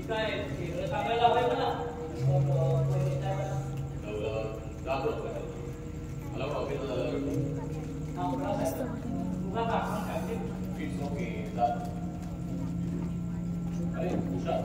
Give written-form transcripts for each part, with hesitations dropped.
काय वेगळं सांगायला हवंय मला मला ऑफिसला अरे उषा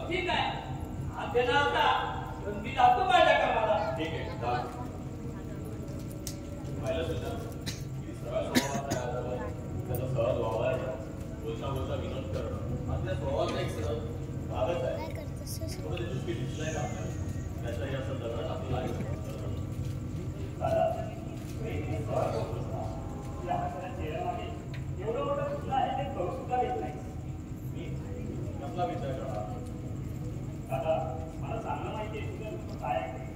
ठीक आहे आपल्याला होता पण मी जातो माझ्या कामाला ठीक आहे पाहिलं सुद्धा सरळ स्वभावाचा त्याचा सहज व्हावा बोलता बोलता विनोद करणं आपल्या स्वभावाचा एक सहज भागच आहे थोडं दृष्टी दिसलाय का त्याच्याही असं दगड आपल्याला आयुष्य एवढं मोठं कुठलं आहे ते करू सुद्धा देत नाही मी कसला विचार करा दादा मला चांगलं माहिती आहे तुझं काय आहे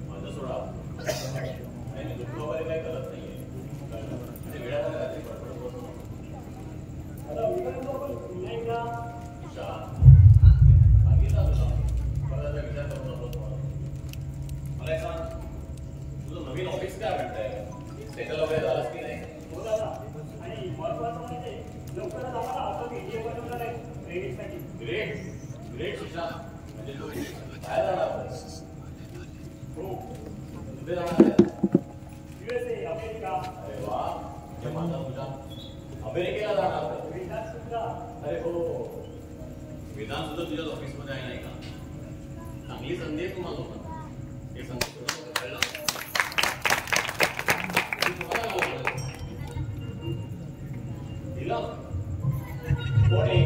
माझं सोडा आणि दुःख वगैरे काही करत नाहीये आणि वेळामध्ये रात्री बडबड बसतो आता पुन्हा एकदा सांगितला तुला बराचसा विचार करू नको मला एक सांग तुझं नवीन ऑफिस काय म्हणतंय सेटल वगैरे झालंच की नाही हो दादा आणि महत्वाचं म्हणजे लवकरच आम्हाला असं व्हिडिओ बनवणार आहे क्रेडिटसाठी ग्रेट ग्रेट सुशांत म्हणजे तू बाहेर जाणार हो कुठे जाणार आहे USA अमेरिका अरे वा माझा सुशांत अमेरिकेला जाणार विधान सुद्धा अरे हो विधान सुद्धा तुझ्याच ऑफिसमध्ये आहे नाही का चांगली संधी आहे तुम्हाला लोकांना हे संधी कळलं कोण आहे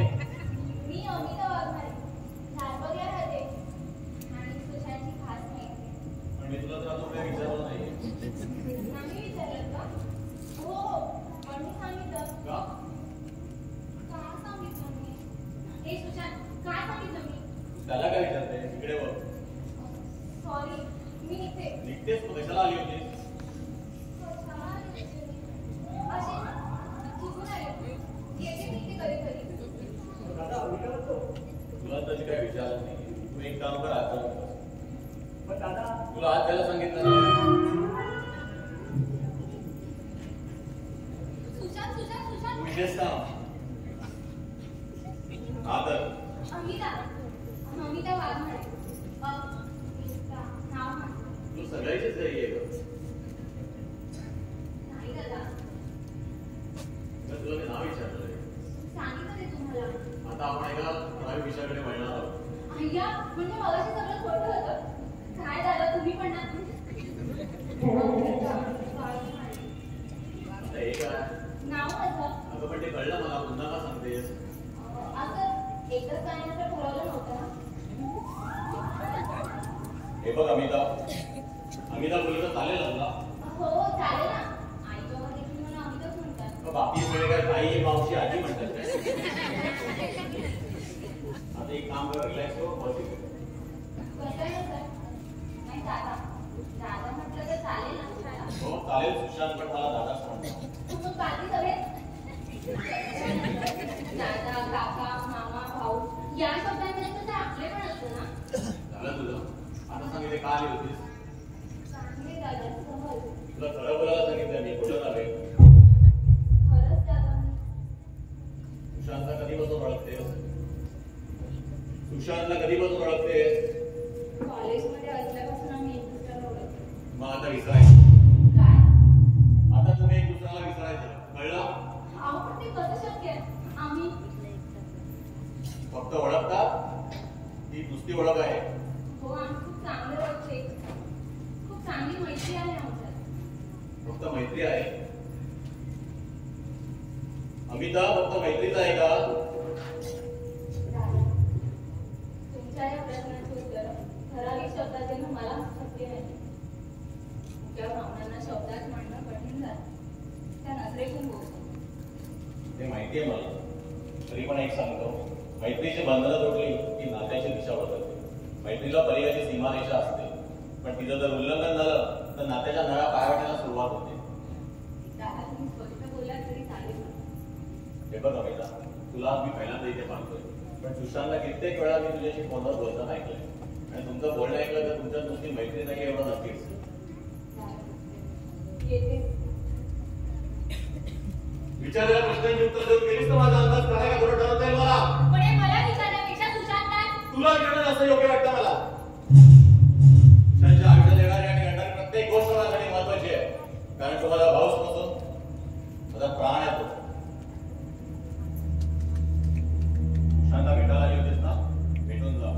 मी अमिता वाघमारे लालबागला राहते आणि सुशांतची खास माहिती पण मी तुला तर अजून काही विचारलं नाही आम्ही विचारलं का हो पण मी सांगितलं का सांगितलं मी हे सुशांत काय सांगितलं मी त्याला काय विचारते इकडे बघ सॉरी मी निघतेस तू कशाला आली होती अशी चुकून आले येते मी ते कधी कधी तुला त्याची काही विचारलं नाही तू एक काम कर आता पण दादा तुला आज त्याला सांगितलं सुशांत तू इथेच थांब आदर अमिता वाघमारे नाव तू सगळ्याचीच घरी आहे नाही दादा तुला मी नाव विचारलंय सांगितलं ते तुम्हाला आता आपण एका नवीन विषयाकडे वळणार आहोत अय्या म्हणजे मगाशी सगळं खोटं होतं काय दादा तुम्ही पण ना आता हे काय नाव कसं अगं पण ते कळलं मला पुन्हा का सांगतेस असं एकच सांगण्याचं ठरवलं नव्हतं ना हे बघ अमिता बोलली तर चालेल तुला हो चालेल ना आईच्या मध्ये मला अमिताच म्हणतात बापी वेळे काय आई मावशी आजी म्हणतात काय आता एक काम कर रिलॅक्स हो बस कसं आहे सर नाही दादा म्हटलं तर चालेल ना हो चालेल सुशांत पण मला दादाच म्हणतो मग बाकी सगळे दादा काका मामा भाऊ या शब्दांमध्ये कसं आपले पण असतं ना झालं तुझं आता सांगितले का आली होतीस चांगले दादा सहज तुला खरं बोलायला सांगितलं मी कुठं आले खरंच दादा सुशांतला कधीपासून ओळखतेस सुशांतला कधीपासून ओळखतेस कॉलेजमध्ये असल्यापासून आम्ही एक दुसऱ्याला ओळखतो मग आता विसरायचं काय आता तुम्ही एक दुसऱ्याला विसरायचं कळलं अहो पण ते कसं शक्य आहे आम्ही फक्त ओळखतात ती नुसती ओळख आहे हो आम्ही खूप चांगले ओळखते खूप चांगली मैत्री आहे आमच्यात फक्त मैत्री आहे अमिता फक्त मैत्रीच आहे का तुमच्या या प्रश्नाचे उत्तर ठराविक शब्दात देणं मला शक्य नाही तुमच्या भावनांना शब्दात मांडणं कठीण झालं त्या नजरेतून बोलतो ते माहिती माहिती आहे मला. तरी पण एक सांगतो, मैत्रीची बंधनं तोडली की नात्याची दिशा बदलते. मैत्रीला परिवाराची सीमारेषा असते, पण तिचं जर उल्लंघन झालं तर नात्याच्या नव्या पायवाटेला सुरुवात होते. हे बघ अमिता, तुला मी पहिल्यांदा इथे पाहतोय, पण सुशांतला कित्येक वेळा मी तुझ्याशी फोनवर बोलताना ऐकलंय, आणि तुमचं बोलणं ऐकलं तर तुमच्या नुसती मैत्री नाही एवढं नक्कीच. विचारलेल्या प्रश्नांची उत्तर देऊन गेलीस तर माझा अंदाज खरा का खोटं ठरवता येईल मला. तुला विचारणं असं योग्य वाटतं मला. सुशांतच्या आयुष्यात येणारी आणि घडणारी प्रत्येक गोष्ट माझ्यासाठी महत्वाची आहे, कारण तुम्हाला भाऊच नसून माझा प्राण आहे तो. सुशांतला भेटायला आली होतीस ना, भेटून जा.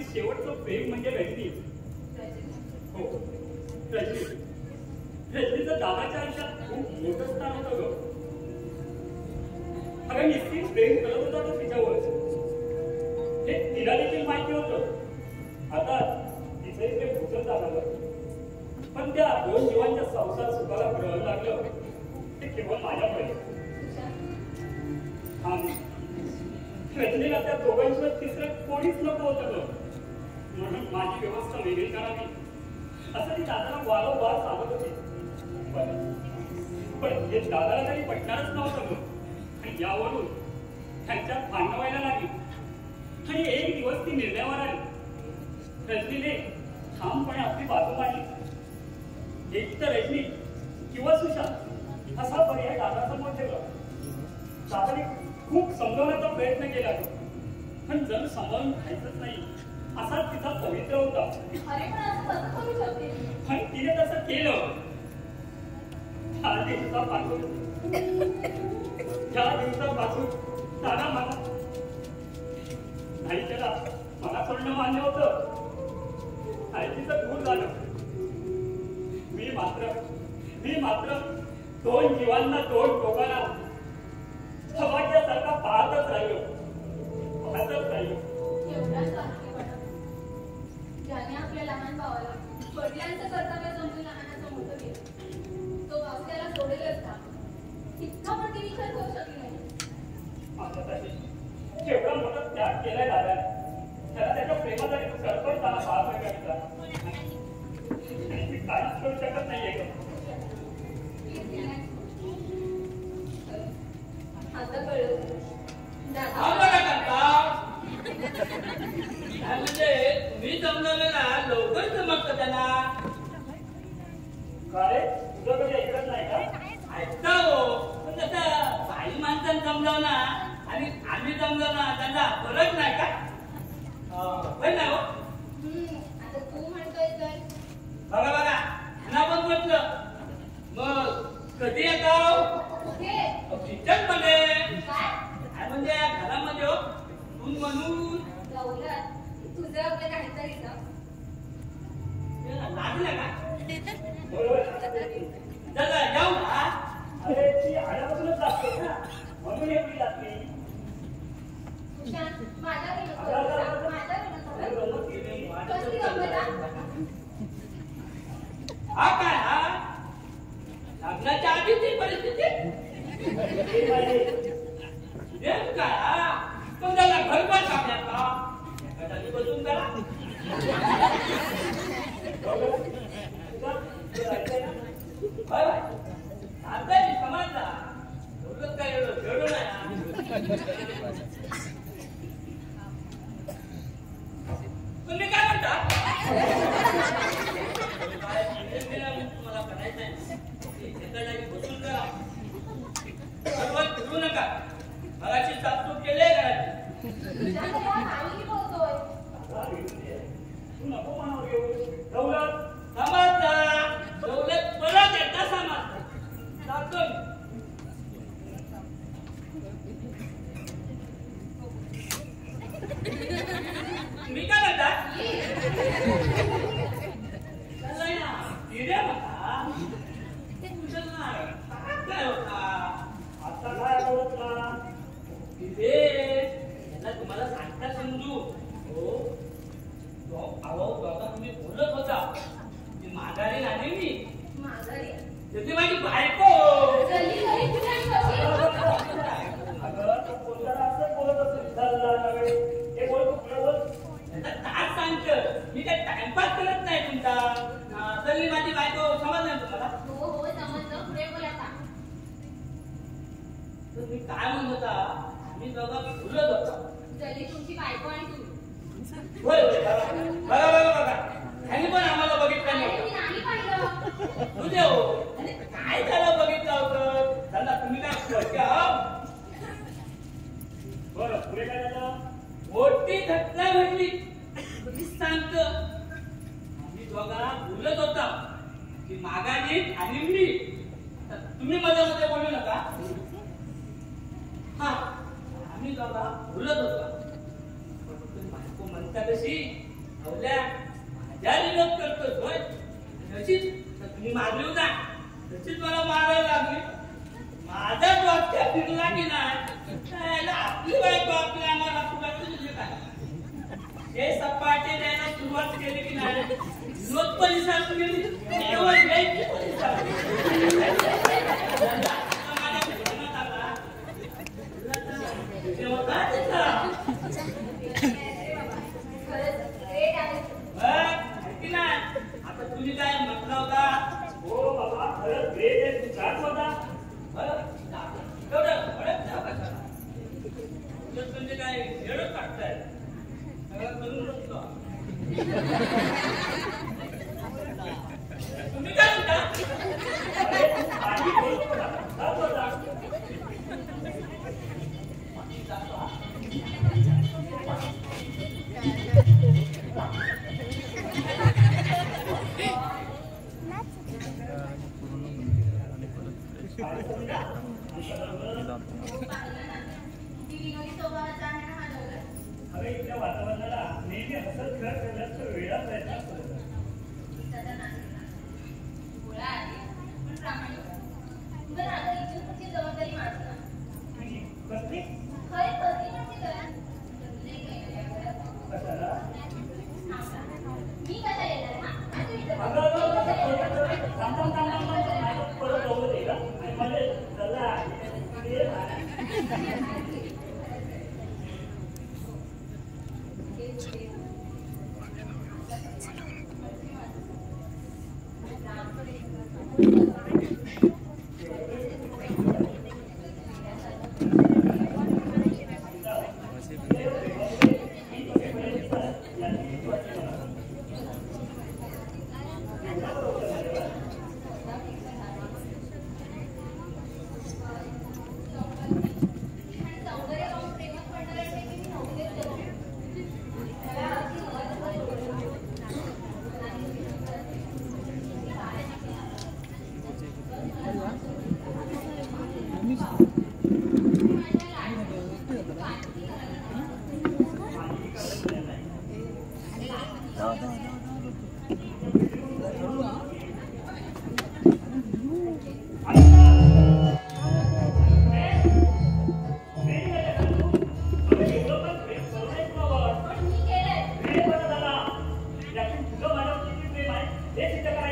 शेवटचं प्रेम म्हणजे रजनी. हो, रजनी. रजनीचं दादाच्या आयुष्यात खूप मोठं स्थान होतं ग. अगं निश्चित प्रेम करत होता तो तिच्यावर, हे तिला देखील माहिती होतं. आता तिथे ते भूषण झालं, पण त्या दोन जीवांच्या संसार सुखाला ग्रहण लागलं ते केवळ माझ्याकडे. रजनीला त्या दोघांशिवाय तिसरं कोणीच नको होतं ग. म्हणून माझी व्यवस्था वेगळी करावी असं ती दादाला वारंवार सांगत होती. पण हे दादाला काही पटणारच नव्हतं ग. आणि यावरून त्यांच्यात भांडण व्हायला लागली. आणि एक दिवस ती निर्णयावर आली. रजनीने ठामपणे आपली बाजू मांडली. एक तर रजनी किंवा सुशांत असा पर्याय दादासमोर ठेवला. दादाने खूप समजवण्याचा प्रयत्न केला, पण जर सांभाळून घ्यायचंच नाही असाच तिचा पवित्र होता. अरे पण असं कसं करू शकते? पण तिने तसं केलं. ज्या दिवसापासून दादा नाही त्याला मला सोडणं मान्य होतं. आणि तिचं दूर झालं. मी मात्र दोन जीवांना दोन टोकाला सभाग्यासारखा पाहतच राहिलो. एवढा स्वार्थीपणा ज्याने आपल्या लहान भावाला वडिलांचं कर्तव्य समजून लहानाचं मोठं केलं, तो भाऊ त्याला सोडेलच का? इतका पण ती विचार करू शकली नाही. माझ्यासाठी केवढा मोठा त्याग केलाय दादाने. त्याला त्याच्या प्रेमासाठी सरपटताना पाहत मी काहीच करू शकत नाहीये. आता कळलं म्हणजे तुम्ही जमलं ना लवकर जमत त्यांना. काय तुझं कधी ऐकत नाही का? ऐकता हो, पण तसं बाई माणसानं जमलं ना आणि आम्ही जमलं ना त्यांना फरक नाही का? होय ना हो. आता तू म्हणतोय तर बघा ह्यांना पण म्हटलं मग कधी येतो? किचन मध्ये काय म्हणजे घरामध्ये हो तू म्हणून तुझं आपलं काहीतरी लागलं का? बरोबर चला जाऊ ना. अरे ती आल्यापासूनच लागते ना म्हणून एवढी लागते. माझ्या हा काय हा लग्नाच्या आधीची परिस्थिती काय हा तुमच्याला घरभर काढण्यात का एखाद्याने बसून करा. आता समाजला एवढं काय एवढं खेळू नाही. तुम्ही काय म्हणता? तुम्हाला करायचं आहे बसून करा. बरोबर फिरू नका. मगाशी साफसूफ केले घराची. तू नको म्हणावं घेऊ. दौलत समजता दौलत परत एकदा समजता जातो मी काय म्हणता? हिरे म्हणता काय होता आता काय होता? यांना तुम्हाला सांगता समजू हो. अहो बाबा तुम्ही बोलत होता ती माघारी नाही मी माघारी त्याची माझी बायको. काय सांगत मी काय टाइमपास करत नाही तुमचा. चल्ली माझी बायको समजलं ना तुम्हाला? हो समजलं. पुढे बोला. मी काय म्हणत होता आम्ही दोघा बोलत होता. जल्ली तुमची बायको आणि तुम्ही. होय बघा ह्यानी पण आम्हाला बघितलं नाही. नाही पाहिलं. तुझे हो काय झालं बघितलं होतं त्यांना तुम्ही काय बरं पुढे काय झालं? मोठी घटना घडली. मी सांगतो आम्ही दोघा बोलत होता की मागाने आणि मी. तुम्ही मध्ये बोलू नका. हा आम्ही दोघा बोलत होता. बायको म्हणता कशी अवल्या माझ्या विरोध करतोस होय तशीच तुम्ही मारली ना तशीच मला मारायला लागली. माझा डॉक्टर फिरला की नाही आपली बायको आपल्या आम्हाला म्हणजे काय हे सपाटे द्यायला सुरुवात केली की नाही विरोध परिसरात गेली केवळ आता तुम्ही काय म्हटलं होता? हो बाबा खरंच ग्रेट आहे. तू छान होता. म्हणजे काय खेळच टाकताय करून बसलो. तुम्ही काय म्हणता? आणि बोलतो ना, छान होता. ती विनोदी स्वभावाचा आहे ना माझ्या मुलं. अरे इथल्या वातावरणाला नेहमी हसत खेळत ठेवण्याचा वेळा प्रयत्न करत त्याचा नाही गोळा आहे पण प्रामाणिक आहे. बरं आता इथून पुढची जबाबदारी माझी ना. कसली खरी पत्नी म्हणजे काय? नाही काही नाही आपल्याला. कशाला मी कशा येणार हा? असं विचार. अगं परत बोलत आहे का आणि मला चला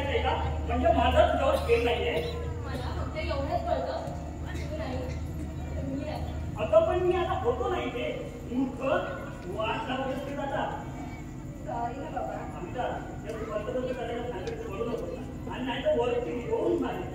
ये ना. म्हणजे माझा तुझ्यावर खेळ नाहीये. मला फक्त एवढंच कळतं तू नाही मी आहे. अगं पण मी आता होतो नाही ते मूर्ख वाट लावत असते आता. सॉरी ना बाबा. आमच्या या वर्तवणूक करायला सांगितलं बोलू नको आणि नाही तर वरती येऊन मारे.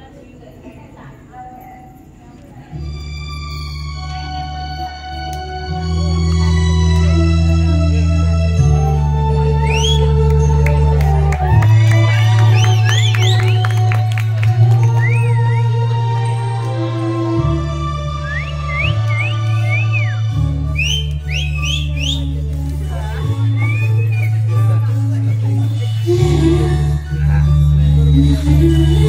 Thank you.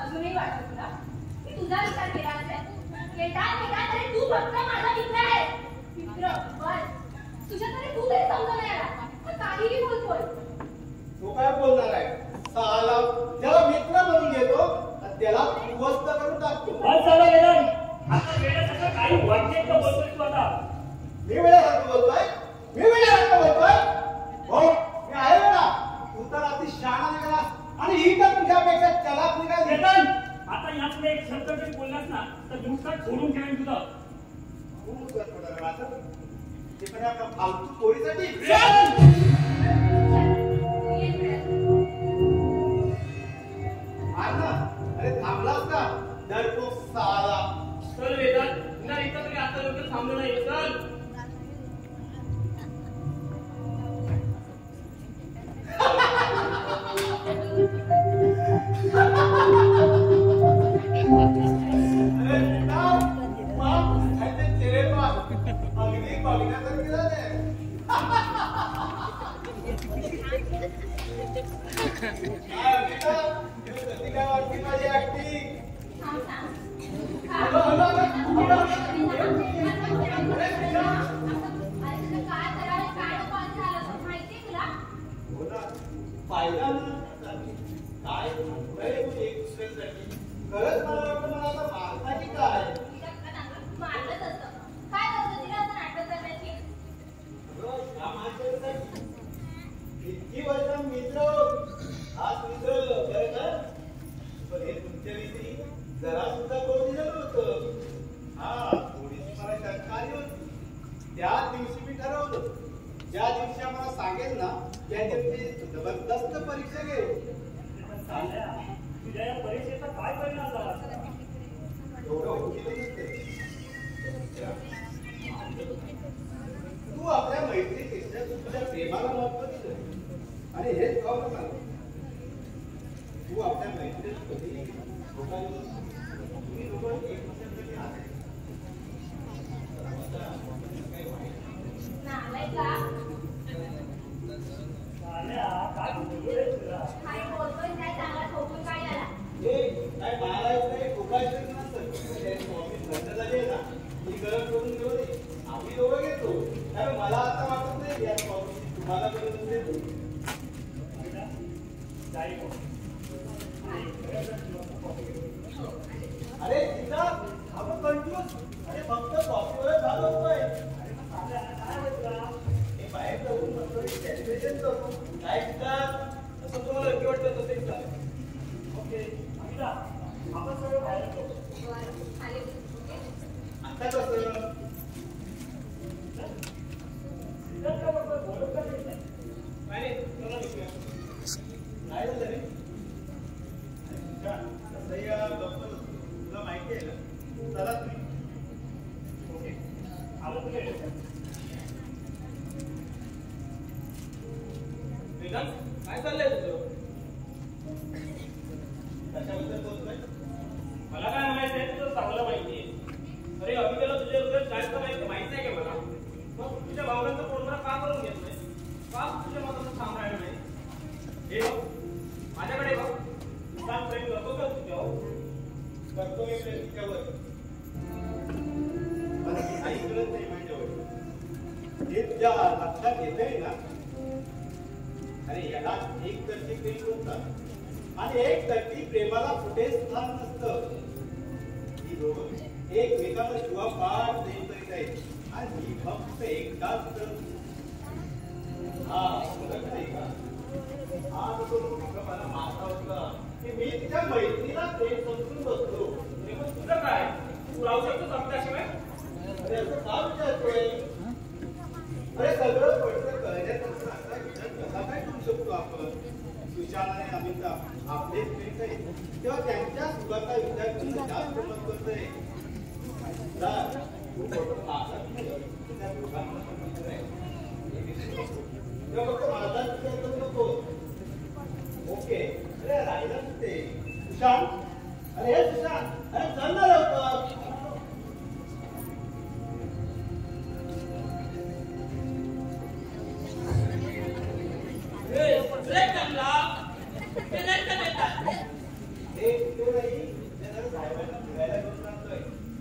अजूनही वाटत तुला की तुझा विचार केला असेल केटा तरी तू फक्त माझा मित्र आहे. मित्र बस. तुझ्या तरी तू तरी समजून नाही आला. तर काहीही बोलतोय. तो काय बोलणार आहे? साला ज्याला मित्र म्हणून घेतो त्याला उद्ध्वस्त करून टाकतो. बस झालं वेदांत. आता वेड्यासारखं काही वाक्य का बोलतोय तू आता? मी वेड्यासारखं बोलतोय? मी वेड्यासारखं बोलतोय? हो, मी आहे वेडा. तू तर अति शहाणा निघाला आणि ही तर तुझ्यापेक्षा चलाक निघाली. वेदांत, आता यापुढे एक शब्द जरी बोललास ना तर दिवसात सोडून ठेवेन तुला. खूप मुसलत पडलं रे माझं. ते पण एका फालतू पोरीसाठी. मार ना. अरे थांबलास का? डरपोक साला. चल वेदांत, पुन्हा इथं तरी आता लवकर थांबलो नाही. चल. अरे बेटा, बाप, त्याचे चेहरे पाह. अगदी बघण्यासारखे झाले. काय बेटा, कशी काय वाटली माझी ऍक्टिंग? हो ना, पाहिला ना काय म्हणताय तू एक दुसऱ्यासाठी. खरंच मला वाटतं मला आता मारता की काय? अगं, या माणसासाठी इतकी वर्ष मित्र आहोत. आज मित्र बरं का? पण हे तुमच्या विषयी जरा सुद्धा कोण दिलं नव्हतं. हा, थोडीशी मला शंका आली होती. त्या दिवशी मी ठरवलं, ज्या दिवशी आम्हाला सांगेल ना त्या दिवशी जबरदस्त परीक्षा घेऊ. पण चालल्या, तुझ्या या परीक्षेचा काय परिणाम झाला? एवढं ओळखीचं नसते. तू आपल्या मैत्रीपेक्षा तुझ्या प्रेमाला महत्व दिलं आणि हेच भाव सांग. तू आपल्या मैत्रीत कधी तुम्ही लोक एकमेकांसाठी आहे. चालल्या, काय बोलतोय रे तुला? काय मारायचं नाही, ठोकायचं नसतं. ऑफिस बंद झाली आहे ना, ही गरज करून घेऊ दे. आम्ही दोघं घेतो. कारण मला आता वाटत नाही या ऑफिस तुम्हाला करून देतो. जाई बघ. अरे सीता, आपण कंजूस. अरे फक्त कॉफीवर झालं होतोय. अरे मग चालल्या, काय होईल तुला? हे बाहेर जाऊन मस्त सेलिब्रेशन करू. काय सीता, असं तुम्हाला योग्य वाटतं तसेच चालेल. ओके, अमिता, आपण सगळं बाहेर येतो. आता कसं? सिद्धार्थाबरोबर बोलत का नाही? नाही, चला निघूया. काय झालं रे? कसंही गप्प नसतो. तुला माहिती आहे ना? चला तुम्ही. ओके, आलो तुला येतो. वेदांत, काय चाललंय तुझं? कशाबद्दल बोलतोय? मला काय म्हणायचंय तुझं चांगलं माहितीये. अरे अभितेला तुझ्याबद्दल जास्त माहिती नाही का मला? मग तुझ्या भावनांचा पूर्ण का करून घेत नाही? का तुझ्या मनाचं ठाम राहिलं नाही? हे बघ, माझ्याकडे बघ. तुझा प्रेम करतो का तुझ्यावर? करतो मी प्रेम तिच्यावर. पण मी काही करत नाही माझ्यावर. हे तुझ्या लक्षात येतंय ना? अरे याला एक तर्फी प्रेम बोलतात आणि एक तर्फी प्रेमाला कुठे स्थान नसतं. ही दोघं एकमेकांना शिवापाड प्रेम करीत आहेत आणि ही फक्त एकटाच करत. हा बघत नाही का? हा तो मित्र मला मारता होता की मी तिच्या मैत्रीला प्रेम समजून बसलो. आणि मग तुझं काय? तू राहू शकतोस आपल्याशिवाय? अरे असं का विचारतोय? अरे सगळं पडतं कळण्याचा असा विचार कसा काय करू शकतो आपण? सुशाल आणि अमिता आपले प्रेम आहेत तेव्हा त्यांच्या सुखाचा विचार करणं जास्त महत्वाचं आहे. तू फक्त माझा त्या दोघांना समजून आहे. तेव्हा फक्त माझा विचार करू नको. ओके, अरे राहिलं ते सुशांत. अरे हे सुशांत, अरे चल ना लवकर.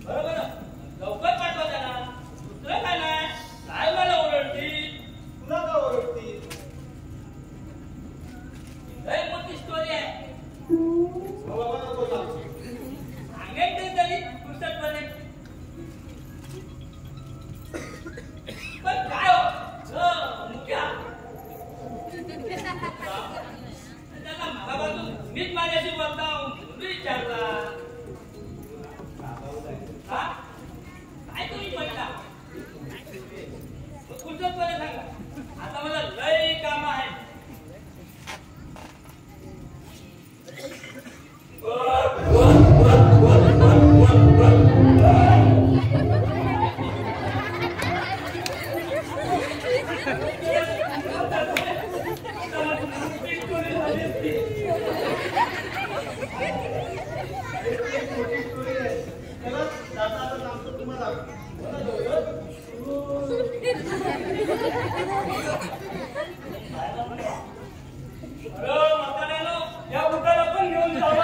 बरोबर या बुटाला पण घेऊन जावा.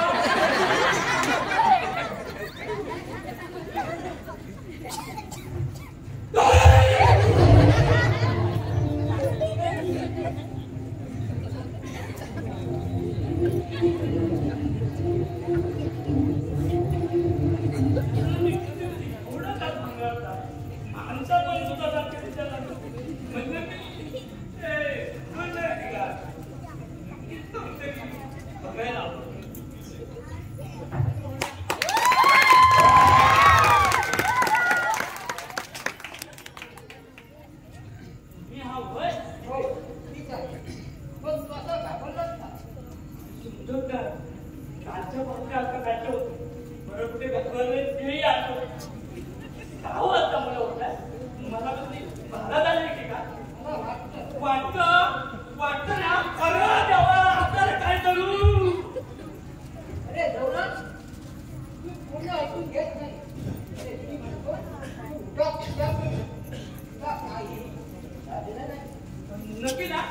नक्की ना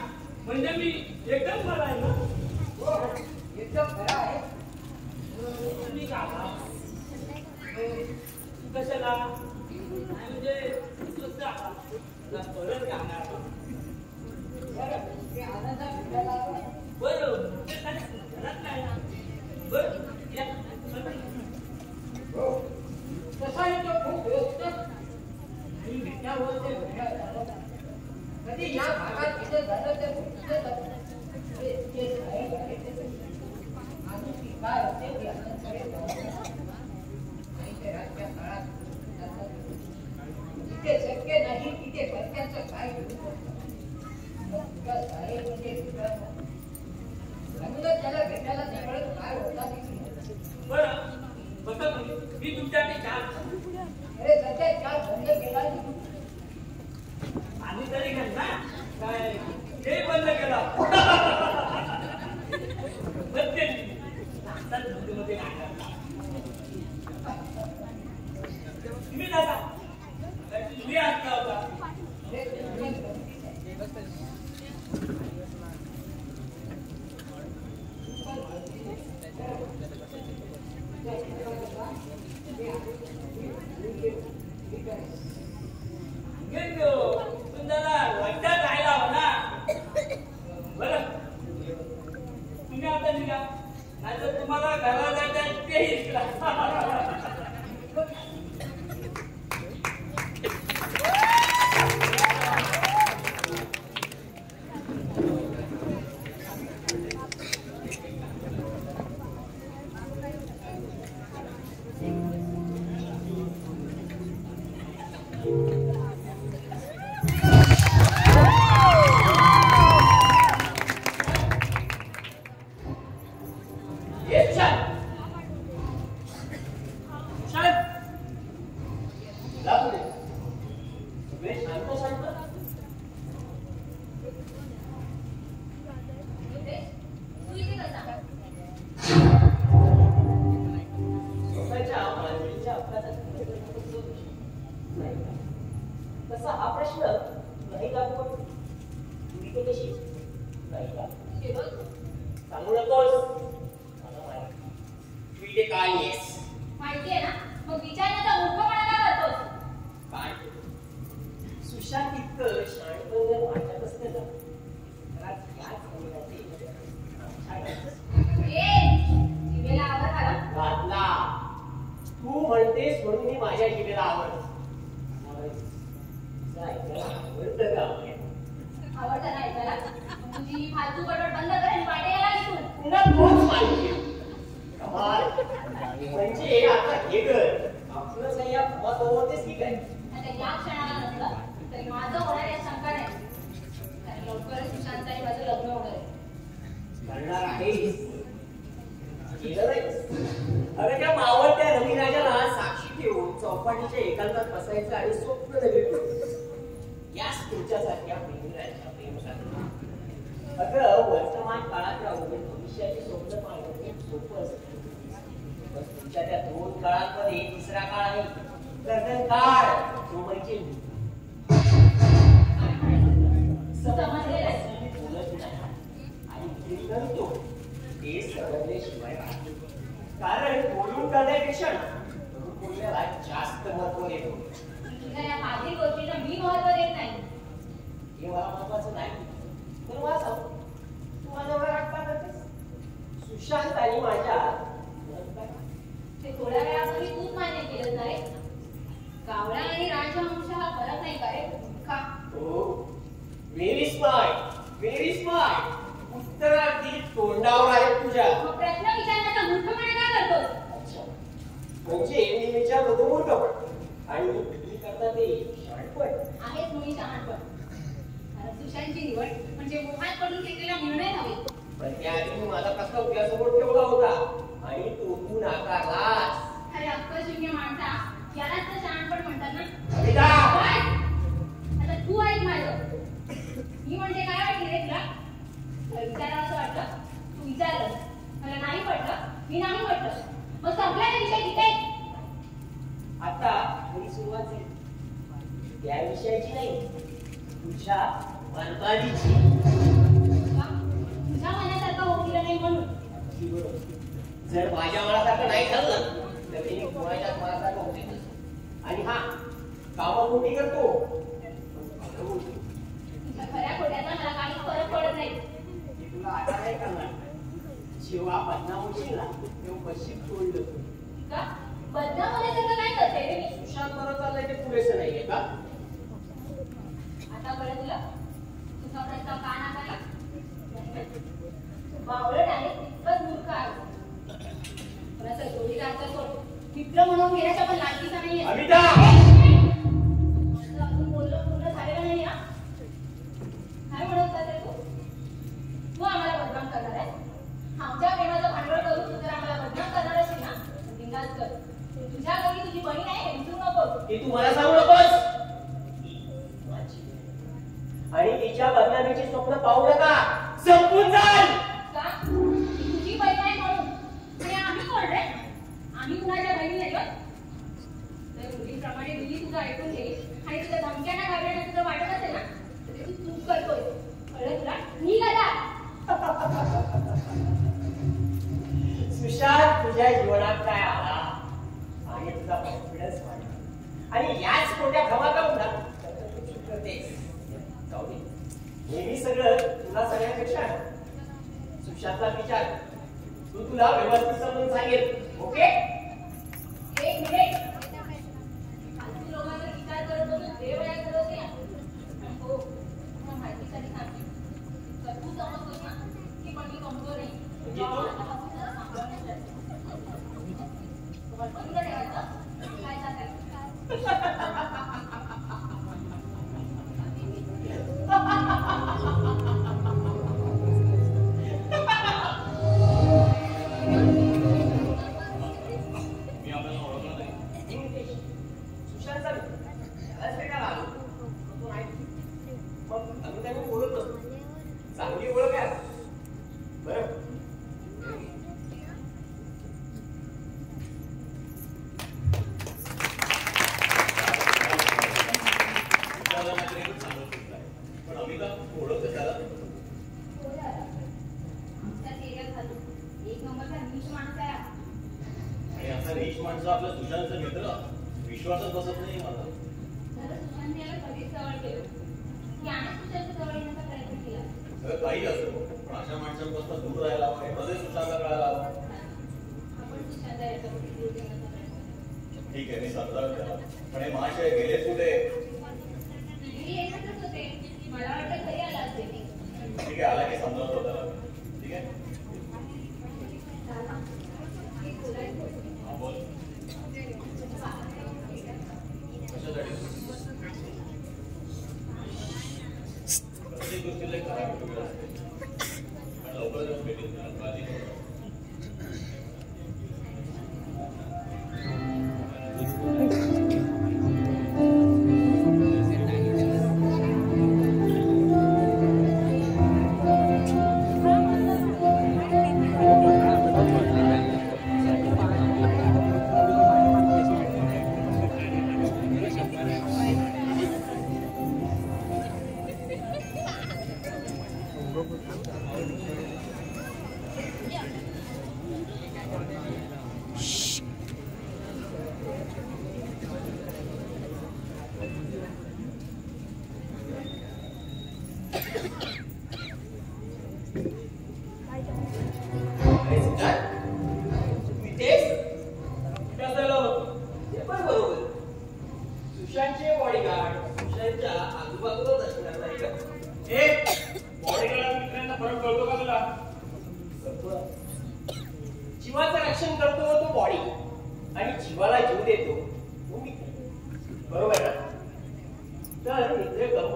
म्हणजे मी एकदम खरा आहे ना एकदम खरा आहे कशाला म्हणजे परत गाणार बरं कसा येतो खूप व्यवस्थित आणि विद्यावर कधी या भागात तिथे झालं ते काय होते राज्या काळात तिथे शक्य नाही तिथे सत्याचं काय त्याला भेटायला त्यावेळेस काय होता बरं बघा मी तुमच्याकडे अरे सध्या चार बंद केला आणि तरी ना काय हे बंद केला तुम्ही दादा तुम्ही आणला होता तुम्हाला वाटतं जायला हवं ना बरं तुम्ही आता निघा नाही तर तुम्हाला घराला जायचं तेही तसा हा प्रश्न नाही लागू तुम्ही ते कशी नाही सांगू नकोस तू इथे काय येस माहितीये ना मग विचारण्याचा मूर्खपणा का करतोस काय सुशांत इतकं शाणपण वाटत असते ना जिभेला आवाज आला घातला तू म्हणतेस म्हणून मी माझ्या जिभेला आवडत आवडतं ना ऐकायला तुझी फालतू बडबड बंद कर आणि वाटेला इथून पुन्हा तोच माहिती म्हणजे आता हे कर आपलं काही या भावासोबतच ठीक आहे आता या क्षणाला नसलं तरी माझं होणार या शंका नाही कारण लवकरच सुशांत आणि माझं लग्न होणार आहे करणार आहेस केलं नाहीस अरे त्या मावळत्या रविराजाला साक्षी ठेवून चौपाटीच्या एकांतात बसायचं आणि स्वप्न नवीन याच तुमच्यासारख्या प्रेमीरांच्या प्रेमसाठी. अगं वर्तमान काळात राहून भविष्याची स्वप्न पाहणं खूप सोपं असतं. पण तुमच्या त्या 2 काळांमध्ये तिसरा काळ आहे, कर्दन काळ. तो म्हणजे बोलत नाही आणि जे करतो ते समजल्याशिवाय राहतो. कारण बोलून करण्यापेक्षा बोलण्याला जास्त महत्व देतो. तुझ्या या मागील गोष्टीला मी महत्व देत नाही. हे मला महत्वाचं नाही. तर मला सांग, तू माझ्यावर राग का करतेस? सुशांत आणि माझ्या ते थोड्या वेळापूर्वी तूच मान्य केलं नाही. कावळा आणि राजहंस हा फरक नाही का रे? का? हो, व्हेरी स्मार्ट, व्हेरी स्मार्ट. उत्तर अगदी तोंडावर आहे तुझ्या. मग प्रश्न विचारण्याचा मूर्खपणा का करतोस? अच्छा, म्हणजे मी विचारतो मूर्खपण आणि मी करता ते शहाणपण. आहेच मुळी शहाणपण. कारण सुशांतची निवड म्हणजे मोहात पडून घेतलेला निर्णय नव्हे. पण त्याआधी मी माझा प्रस्ताव तुझ्यासमोर ठेवला होता आणि तू नाकारलास. अरे अक्कलशून्य माणसा, यालाच तर शहाणपण म्हणतात ना. अमिता! काय? आता तू ऐक माझं. मी म्हणजे काय वाटली रे तुला? विचारावं असं वाटलं, तू विचारलं. मला नाही पटलं, मी नाही म्हटलं. मग संपला का विषय तिथे? आता थोडी सुरुवात झाली. त्या विषयाची नाही, तुझ्या बरबादीची. तुझ्या मनासारखं होऊ दिलं नाही म्हणून. जर माझ्या मनासारखं नाही झालं तर मी कोणाच्याच मनासारखं होते. आणि हा, कामं मोठी करतो. तुझ्या खऱ्या खोट्याचा मला काही फरक पडत नाही. तुला आता काय करणार? जेव्हा बदनाम होशील ना तेव्हा पश्चिम सोडलं. का? बदनाम होण्यासारखं काय करते रे मी? सुशांत बरं चाललंय ते पुरेसं नाहीये का? आता कळलं तुला? तुझा प्रस्ताव का नाकारला? बावळट आहे, तितकंच मूर्ख आहे. पण असं जोडीदारचा सोड. मित्र म्हणून गेल्याच्या पण लायकीचा नाहीये. अमिता! माझं अजून बोलणं पूर्ण झालेलं नाही हा. काय म्हणत होता रे तू? तू आम्हाला बदनाम करणार आहे? आमच्या प्रेमाचं भांडवल करून तू जर आम्हाला बदनाम करणार असेल ना तर बिंदास कर. तुझ्या घरी तुझी बहीण आहे हे विसरू नको. हे तू मला सांगू नकोस. आणि तिच्या बदनामीची स्वप्न पाहू नका. संपून जाल. का? तुझी बहीण आहे म्हणून. आणि आम्ही कोण रे? आम्ही कुणाच्या बहिणी नाही का? तर मुलीप्रमाणे मुली तुझं ऐकून घे आणि तुझ्या धमक्यांना घाबरण्याचं तुझं वाटत असेल ना तर तू चूक करतोय. कळलं तुला? निघ आता. सुशांत तुझ्या जीवनात काय आला आणि तुझा कॉन्फिडन्स वाढला आणि याच मोठ्या धमाका होता करतेस. जाऊ दे, नेहमी सगळं तुला सगळ्यांपेक्षा सुशांतला विचार. तू तुला व्यवस्थित समजून सांगेल. ओके? एक मिनिट. फालतू लोकांचा विचार करत बसून वेळ वाया घालवते ना. आणि हो, तुला माहितीसाठी सांगते. तर तू समजतोस ना की पण मी कमजोर आहे. म्हणजे तू? तुला सांभाळण्यात जास्त. तुम्हाला बंद ठेवायचं? काय सांगायचं? मी आपल्याला ओळखलं नाही. सुशांतचा त्यालाच भेटायला आलो. तो नाही. मग आम्ही त्यांनी बोलत नसतो. चांगली ओळख आहे. बरं, विचारलं नाही तरी खूप चांगलं सुचलं आहे. पण आम्ही का ओळखतं त्याला? हो दादा. आमच्या एरियात झालो. एक नंबरचा नीच माणूस आहे हा. आणि असा रीच माणसं आपल्या सुशांतचा मित्र विश्वासच बसत नाही मला. जरा सुशांतने याला कधीच जवळ केलं. याने सुशांतच्या जवळ येण्याचा प्रयत्न केला. सगळं काही असो पण अशा माणसांपासून दूर राहायला हवं. हे मध्ये सुशांतला कळायला हवं. आपण सुशांतला याच्याकडे दूर देण्याचा प्रयत्न केला. ठीक आहे, मी समजावून त्याला. पण हे महाशय गेले कुठे? घरी येतच होते. मला वाटतं घरी आला असेल. ठीक आहे, आला की समजावतो त्याला. ठीक आहे? दादा, एक बोलायचं होतं. हा, बोल. कशासाठी? प्रत्येक गोष्टीला एक कारण वेगळं असते. आणि लवकर जाऊन भेटेल त्याला. काळजी करू नका.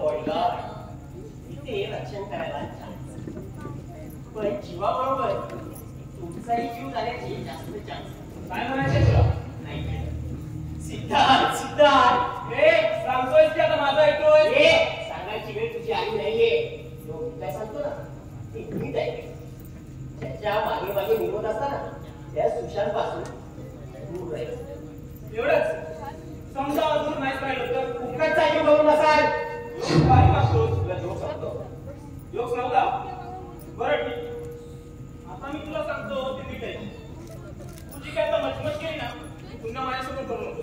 वडिलांवर ते रक्षण करायला छान, पण जीवाबरोबर तुमचाही जीव जाण्याची जास्त चान्स. काय म्हणायचे तुला? नाही सिद्धार्थ, सिद्धार्थ ए सांगतोय की आता माझं ऐकतोय? हे सांगायची वेळ तुझी आई नाहीये. लोक काय सांगतो ना ते नीट ऐक. त्याच्या मागे मागे निघत असताना त्या सुशांतपासून दूर राहील. एवढंच समजा अजून माहीत राहिलं तर फुकटचा जीव घेऊन नसाल. काही वाचतो तुला जोक सांगतो. जोक नव्हता बरं ठीक. आता मी तुला सांगतो ते नीट आहे. तुझी काय आता मचमच केली ना पुन्हा माझ्यासोबत करू नको.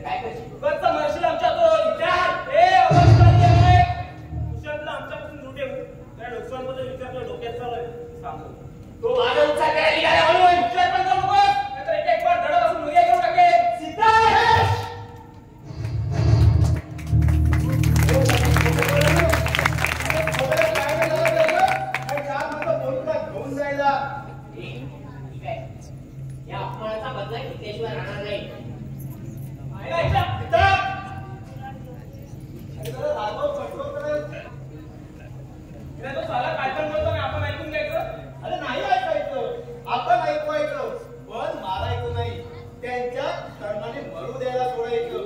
काय करशील? बरं मरशील आमच्या तो विचार. ए अवस्था आहे सुशांतला आमच्यापासून दूर ठेवू. त्या डोक्यामध्ये विचार तुला डोक्यात चालू सांगतो. तो माझा विचार करायला निघाला म्हणून विचार पण करू नकोस नाहीतर एक बार धडापासून मुलगा घेऊन टाकेल. सिद्धार्थ घेऊन जायला ठीक आहे. या अपमानाचा बदला घेतल्याशिवाय राहणार नाही. तो साला काय पण बोलतो ना आपण ऐकून घ्यायचं. अरे नाही ऐकायचं, आपण ऐकवायचं पण मारायचं नाही. त्यांच्या कर्माने मरू द्यायला सोडायचं.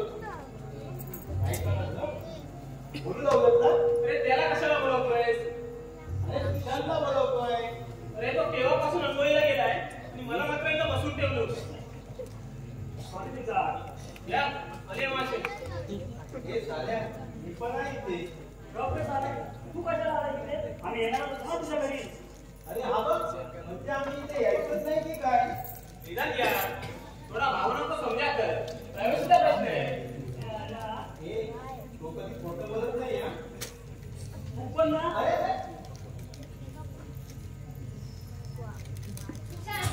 बोलू लावलं ना? अरे त्याला कशाला बोलवतोयस? अरे सुशांतला बोलवतोय. अरे तो केव्हापासून अंघोळीला गेलाय आणि मला मात्र इथं बसून ठेवलं होतं. या आले मासे. हे झाल्या मी पण आहे इथे. तू कशाला आला इकडे? आम्ही येणार होतो ना तुझ्या घरी. अरे हा बघ म्हणजे आम्ही इथे यायचंच नाही की काय? निदान या थोडा भावना तर समजा कर. प्रवेशचा प्रश्न आहे. हे तो कधी खोटं बोलत नाही हा. तू पण ना अरे छान.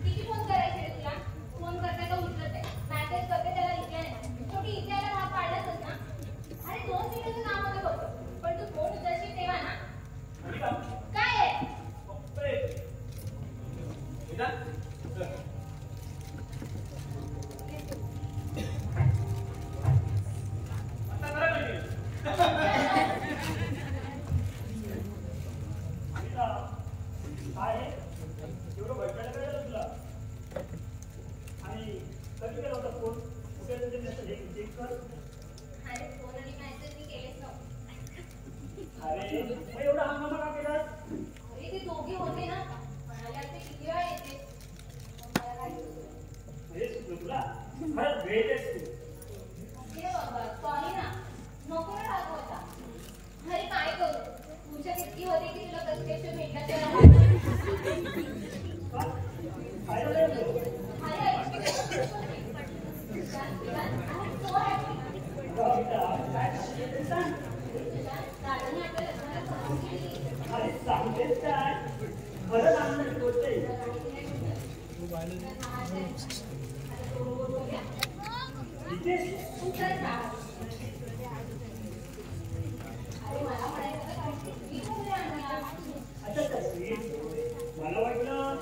किती फोन करायचे रे तुला? फोन करते का उचलत आहे? मॅसेज करते त्याला रिप्लाय नाही. शेवटी इथे यायला भाग पाडलाच ना. अरे 2 मिनिटाचं काम होतं फक्त. पण तू फोन उचलशील तेव्हा ना. आणि का? काय आहे? निदान आता करा नाही. काय आहे? एवढं बैठायला काय झालं तुला? आणि कधी केला होता फोन? कुठे तुझे मेसेज चेक कर. अरे फोन आणि मॅसेज मी केलेच नव्हते. अरे मग एवढा हंगामा का केलास? अरे ते दोघे होते ना. म्हणाले असते किती वेळा येते. मग मला काय सुचलं? हे सुचलं तुला? खरंच ग्रेट आहेस तू. अरे बाबा सॉरी ना. नको ना राग होता. अरे काय करू? तुझ्या इतकी होते की तुला प्रत्यक्ष भेटण्याच्या काय झालं? अरे सांगतेस काय? खरं सांगणार बोलते. मला वाटलं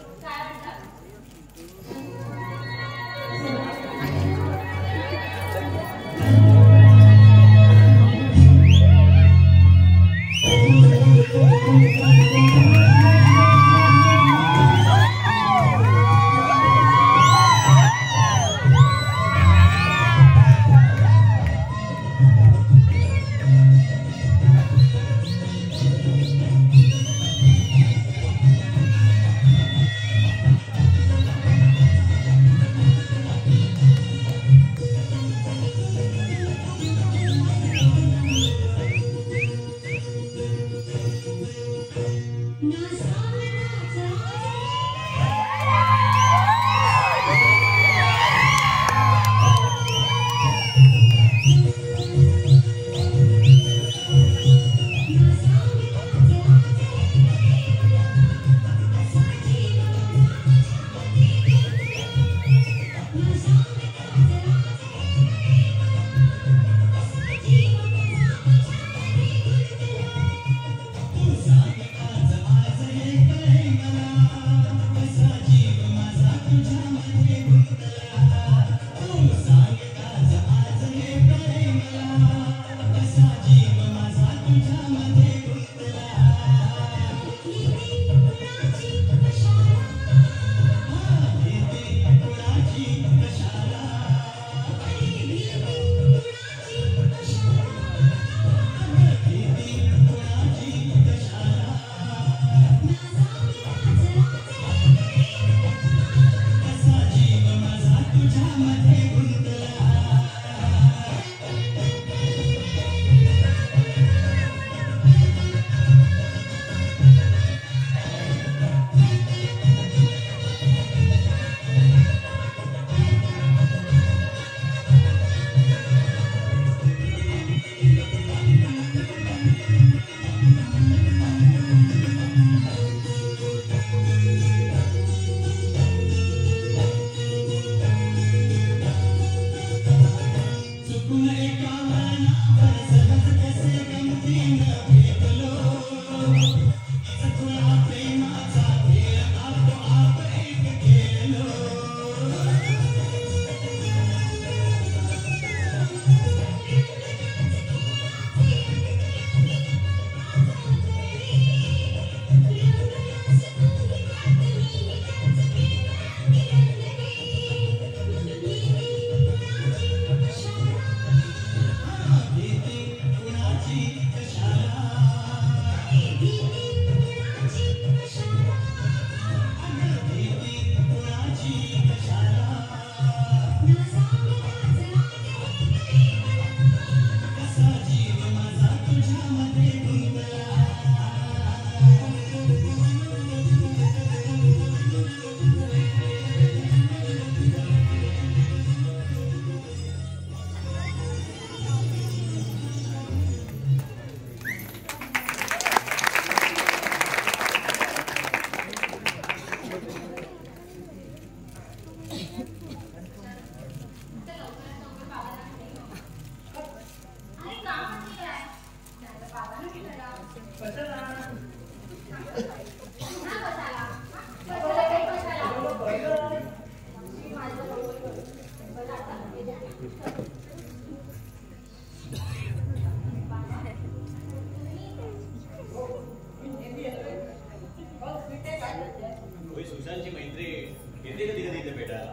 सुशांतची मैत्री येते कधी कधी इथे भेटायला,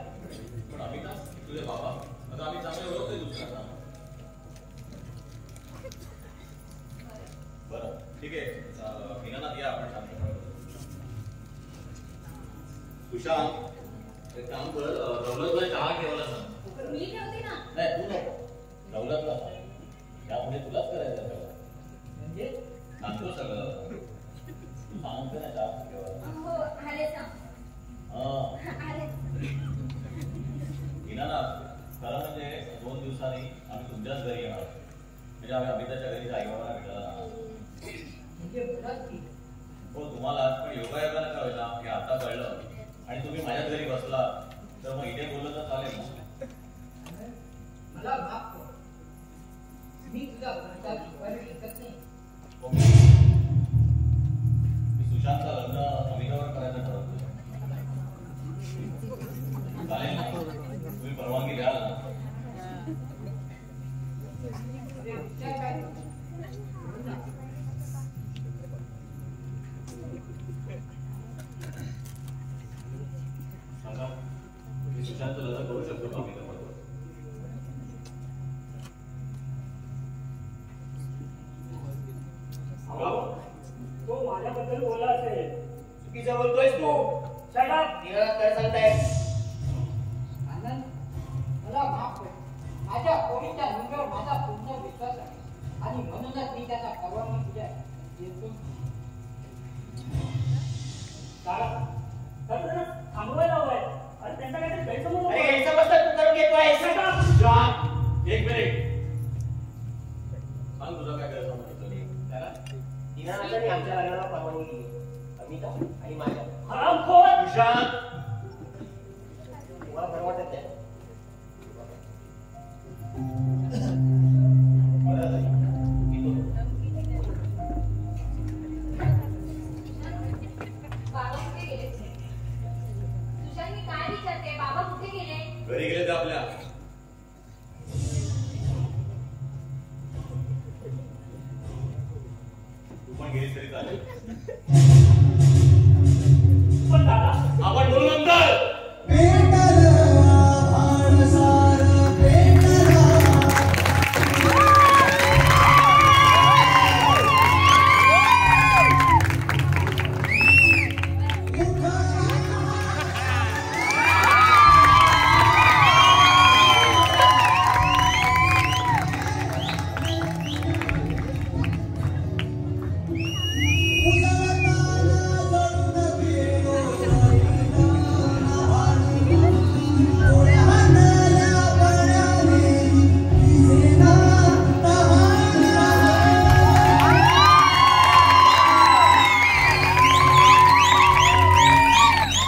पण अमिता तुझे बाबा आता आम्ही चांगले ओळखतोय दुसऱ्यांना. बरं ठीक आहे, निघानात या आपण शांत. सुशांत एक काम कर, दौलतला चहा ठेवायला सांग. मी ठेवते ना. नाही तू नको, दौलतला सांग. यापुढे तुलाच करायचं सगळं. म्हणजे सांगतो सगळं, तू सांगतो ना चहा ठेवायला. हो आले सांग. आले. खरं म्हणजे 2 दिवसांनी आम्ही तुमच्याच घरी येणार, म्हणजे आम्ही अमिताच्या घरी आईबाबाला भेटायला जाणार. म्हणजे बोलाच की हो तुम्हाला पण योगायोगानं काय होईल हे आता कळलं आणि तुम्ही माझ्याच घरी बसला तर मग इथे बोललं तर चालेल ना. मला माफ कर, मी तुझा भरता शिकवायला शिकत नाही. मी सुशांतचं लग्न अमितावर करायचं ठरवतो. चालेल ना, तुम्ही परवानगी द्याल ना. अरे विचार काय सांगा, मी सुशांतचं लग्न करू शकतो का अमिताबरोबर? तो माझ्याबद्दल बोलला असेल. चुकीचं बोलतोयस तू. Shut up. निघाला काय सांगताय? आनंद, मला माफ कर. माझ्या पोरीच्या मुलीवर माझा पूर्ण विश्वास आहे आणि म्हणूनच मी त्याचा परवानगी दिल्या देतो. कारण त्यांना थांबवायला हवंय आणि त्यांचा काहीतरी गैरसमज अरे होतोय. गैरसमज तर तू करून घेतोयस. Shut up. सुशांत, एक मिनिट सांग, तुझा काय गैरसमज होतो? त्याला निघाला आमच्या लग्नाला परवानगी दिली, अमिता आणि माझ्या. हरामखोर. सुशांत, तुम्हाला बरं वाटत नाही? बरं झालं. बाबा कुठे गेले? सुशांत मी काय विचारते, बाबा कुठे गेले? घरी गेले ते आपल्या. तू पण गेलीस तरी चालेल.